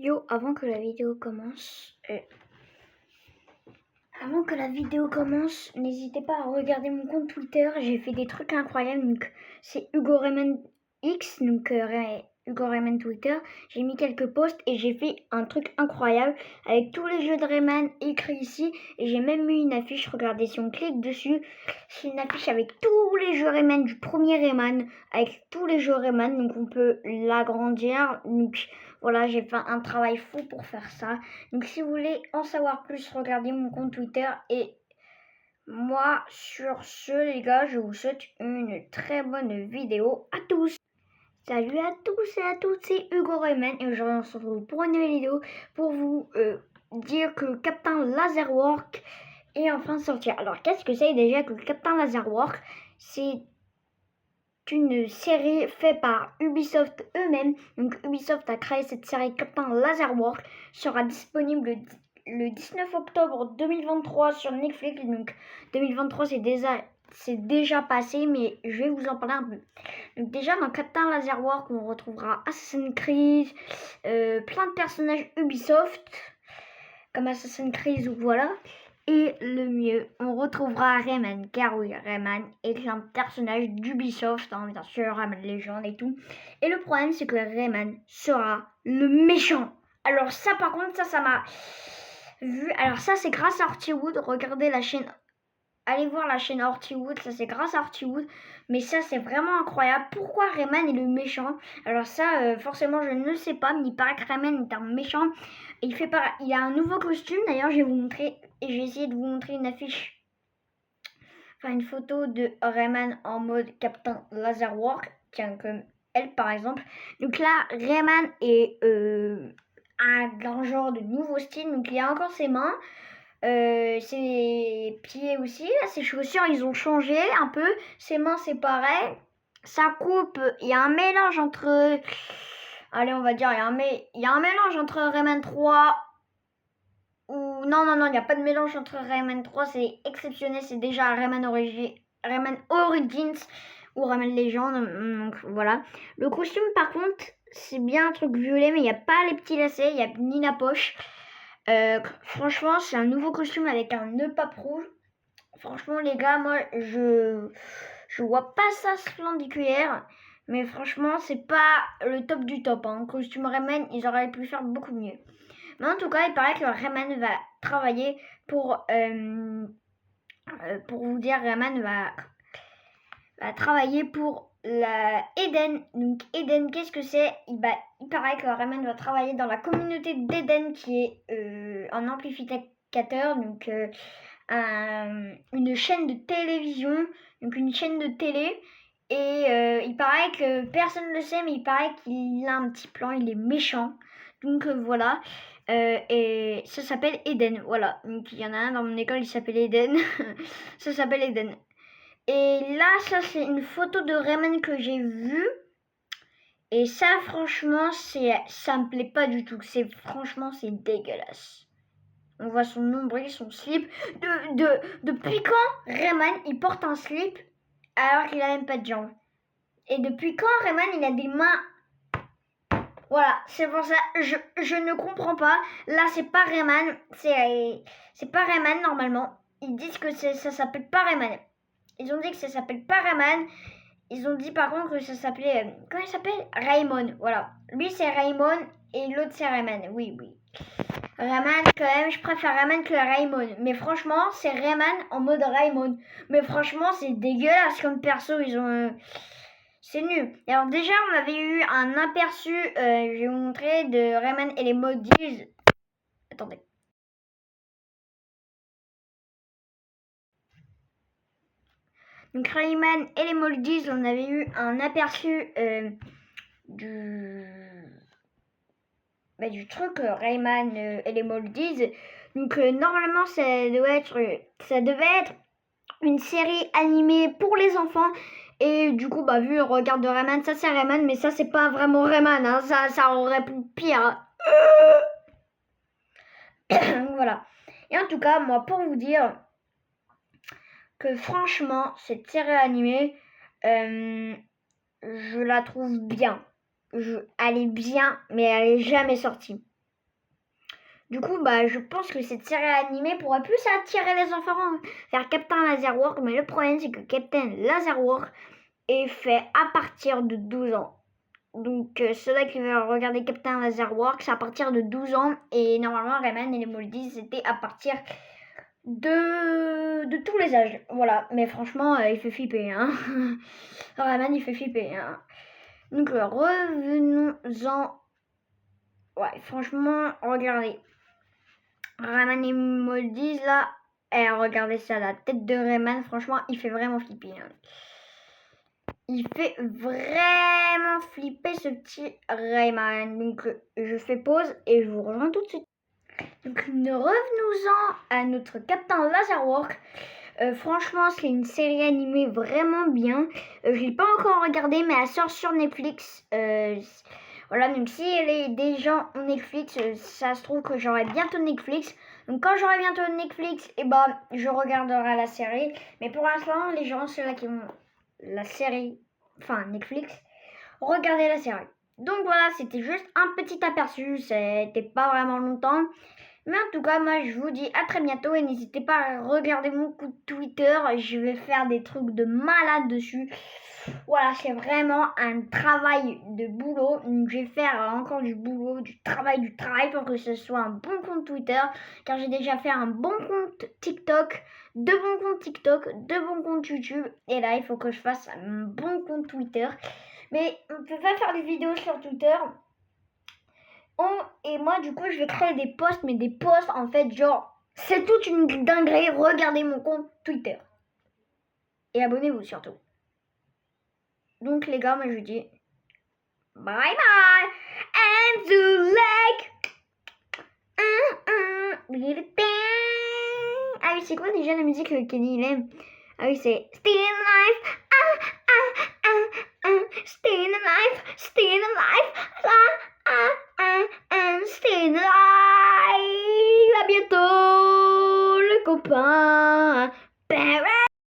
Yo, avant que la vidéo commence, n'hésitez pas à regarder mon compte Twitter. J'ai fait des trucs incroyables. Donc, c'est Hugo Rayman X, donc Hugo Rayman Twitter. J'ai mis quelques posts et j'ai fait un truc incroyable avec tous les jeux de Rayman écrits ici. Et j'ai même mis une affiche. Regardez, si on clique dessus, c'est une affiche avec tous les jeux Rayman du premier Rayman, avec tous les jeux Rayman. Donc, on peut l'agrandir. Donc, voilà, j'ai fait un travail fou pour faire ça. Donc si vous voulez en savoir plus, regardez mon compte Twitter. Et moi, sur ce, les gars, je vous souhaite une très bonne vidéo à tous. Salut à tous et à toutes, c'est Hugo Rayman et aujourd'hui on se retrouve pour une nouvelle vidéo pour vous dire que Captain Laserwork est enfin sorti. Alors qu'est-ce que c'est déjà que Captain Laserwork? C'est une série faite par Ubisoft eux-mêmes. Donc Ubisoft a créé cette série Captain Laserwork, sera disponible le 19 octobre 2023 sur Netflix. Donc 2023 c'est déjà passé, mais je vais vous en parler un peu. Donc déjà dans Captain Laserwork on retrouvera Assassin's Creed, plein de personnages Ubisoft comme Assassin's Creed ou voilà. Et le mieux, on retrouvera Rayman, car oui, Rayman est un personnage d'Ubisoft, hein, bien sûr, Rayman Legend et tout. Et le problème, c'est que Rayman sera le méchant. Alors ça, par contre, ça m'a vu. Alors ça, c'est grâce à Hortywood. Regardez la chaîne. Allez voir la chaîne Hortywood, ça c'est grâce à Hortywood. Mais ça, c'est vraiment incroyable. Pourquoi Rayman est le méchant? Alors ça, forcément, je ne le sais pas, mais il paraît que Rayman est un méchant. Et il a un nouveau costume, d'ailleurs, je vais vous montrer. Et je vais essayer de vous montrer une affiche. Enfin, une photo de Rayman en mode Captain Laserwork. Tiens, comme elle, par exemple. Donc là, Rayman est un genre de nouveau style. Donc il y a encore ses mains. Ses pieds aussi, là, ses chaussures ils ont changé un peu, ses mains c'est pareil, sa coupe, il y a un mélange entre, allez on va dire, il y a un mélange entre Rayman 3 ou non, il n'y a pas de mélange entre Rayman 3, c'est exceptionnel, c'est déjà Rayman Origins ou Rayman Legend, donc voilà. Le costume par contre, c'est bien un truc violet, mais il n'y a pas les petits lacets, il n'y a ni la poche. Franchement, c'est un nouveau costume avec un nœud pape rouge. Franchement, les gars, moi, je vois pas ça splendiculière. Mais franchement, c'est pas le top du top. Hein. Costume Rayman, ils auraient pu faire beaucoup mieux. Mais en tout cas, il paraît que Rayman va travailler pour vous dire, Rayman va travailler pour la Eden. Donc Eden, qu'est-ce que c'est? Il paraît que Rayman va travailler dans la communauté d'Eden qui est un amplificateur, donc une chaîne de télévision, donc une chaîne de télé. Et il paraît que personne ne le sait, mais il paraît qu'il a un petit plan, il est méchant. Donc voilà. Et ça s'appelle Eden. Voilà. Donc il y en a un dans mon école, il s'appelle Eden. Ça s'appelle Eden. Et là, ça c'est une photo de Rayman que j'ai vue. Et ça, franchement, ça me plaît pas du tout. Franchement, c'est dégueulasse. On voit son nombril, son slip. Depuis quand Rayman, il porte un slip alors qu'il a même pas de jambes? Et depuis quand Rayman, il a des mains? Voilà, c'est pour ça, je ne comprends pas. Là, c'est pas Rayman. C'est pas Rayman, normalement. Ils disent que ça s'appelle pas Rayman. Ils ont dit que ça s'appelle pas Rayman. Ils ont dit par contre que ça s'appelait... comment il s'appelle? Raymond, voilà. Lui c'est Raymond et l'autre c'est Rayman. Oui. Rayman quand même, je préfère Rayman que Raymond. Mais franchement, c'est Rayman en mode Raymond. Mais franchement, c'est dégueulasse comme perso. Ils ont... c'est nul. Et alors déjà, on avait eu un aperçu, je vais vous montrer, de Rayman et les Moldies. Attendez. Donc Rayman et les Moldies, on avait eu un aperçu du truc Rayman et les Moldies. Donc normalement ça devait être une série animée pour les enfants. Et du coup vu le regard de Rayman, ça c'est Rayman, mais ça c'est pas vraiment Rayman, hein. Ça aurait pu pire. Voilà. Et en tout cas, moi pour vous dire que franchement, cette série animée, je la trouve bien. Elle est bien, mais elle est jamais sortie. Du coup, bah, je pense que cette série animée pourrait plus attirer les enfants vers Captain Laserwork. Mais le problème, c'est que Captain Laserwork est fait à partir de 12 ans. Donc, ceux-là qui veulent regarder Captain Laserwork, c'est à partir de 12 ans. Et normalement, Rayman et les Moldies, c'était à partir de tous les âges. Voilà. Mais franchement, il fait flipper. Hein. Rayman, il fait flipper. Hein. Donc, revenons-en. Ouais, franchement, regardez. Rayman et Moldies, là. Regardez ça, la tête de Rayman, franchement, il fait vraiment flipper. Hein. Il fait vraiment flipper ce petit Rayman. Donc, je fais pause et je vous rejoins tout de suite. Donc, revenons-en à notre Captain Laserwork. Franchement, c'est une série animée vraiment bien. Je ne l'ai pas encore regardée, mais elle sort sur Netflix. Voilà, donc si elle est déjà en Netflix, ça se trouve que j'aurai bientôt Netflix. Donc quand j'aurai bientôt Netflix, je regarderai la série. Mais pour l'instant, les gens, ceux-là qui ont la série, enfin Netflix, regardez la série. Donc voilà, c'était juste un petit aperçu, c'était pas vraiment longtemps. Mais en tout cas, moi je vous dis à très bientôt et n'hésitez pas à regarder mon compte Twitter, je vais faire des trucs de malade dessus. Voilà, c'est vraiment un travail de boulot. Donc, je vais faire encore du boulot, du travail pour que ce soit un bon compte Twitter. Car j'ai déjà fait un bon compte TikTok, deux bons comptes TikTok, deux bons comptes YouTube. Et là, il faut que je fasse un bon compte Twitter. Mais on ne peut pas faire des vidéos sur Twitter. Et moi, du coup, je vais créer des posts. Mais des posts, en fait, genre, c'est toute une dinguerie. Regardez mon compte Twitter. Et abonnez-vous surtout. Donc les gars, moi je vous dis bye bye and to like Ah oui, c'est quoi déjà la musique que Kenny il aime? Ah oui, c'est Stay Alive, Stay Alive, Stay Alive, Stay Alive. À bientôt, le copain.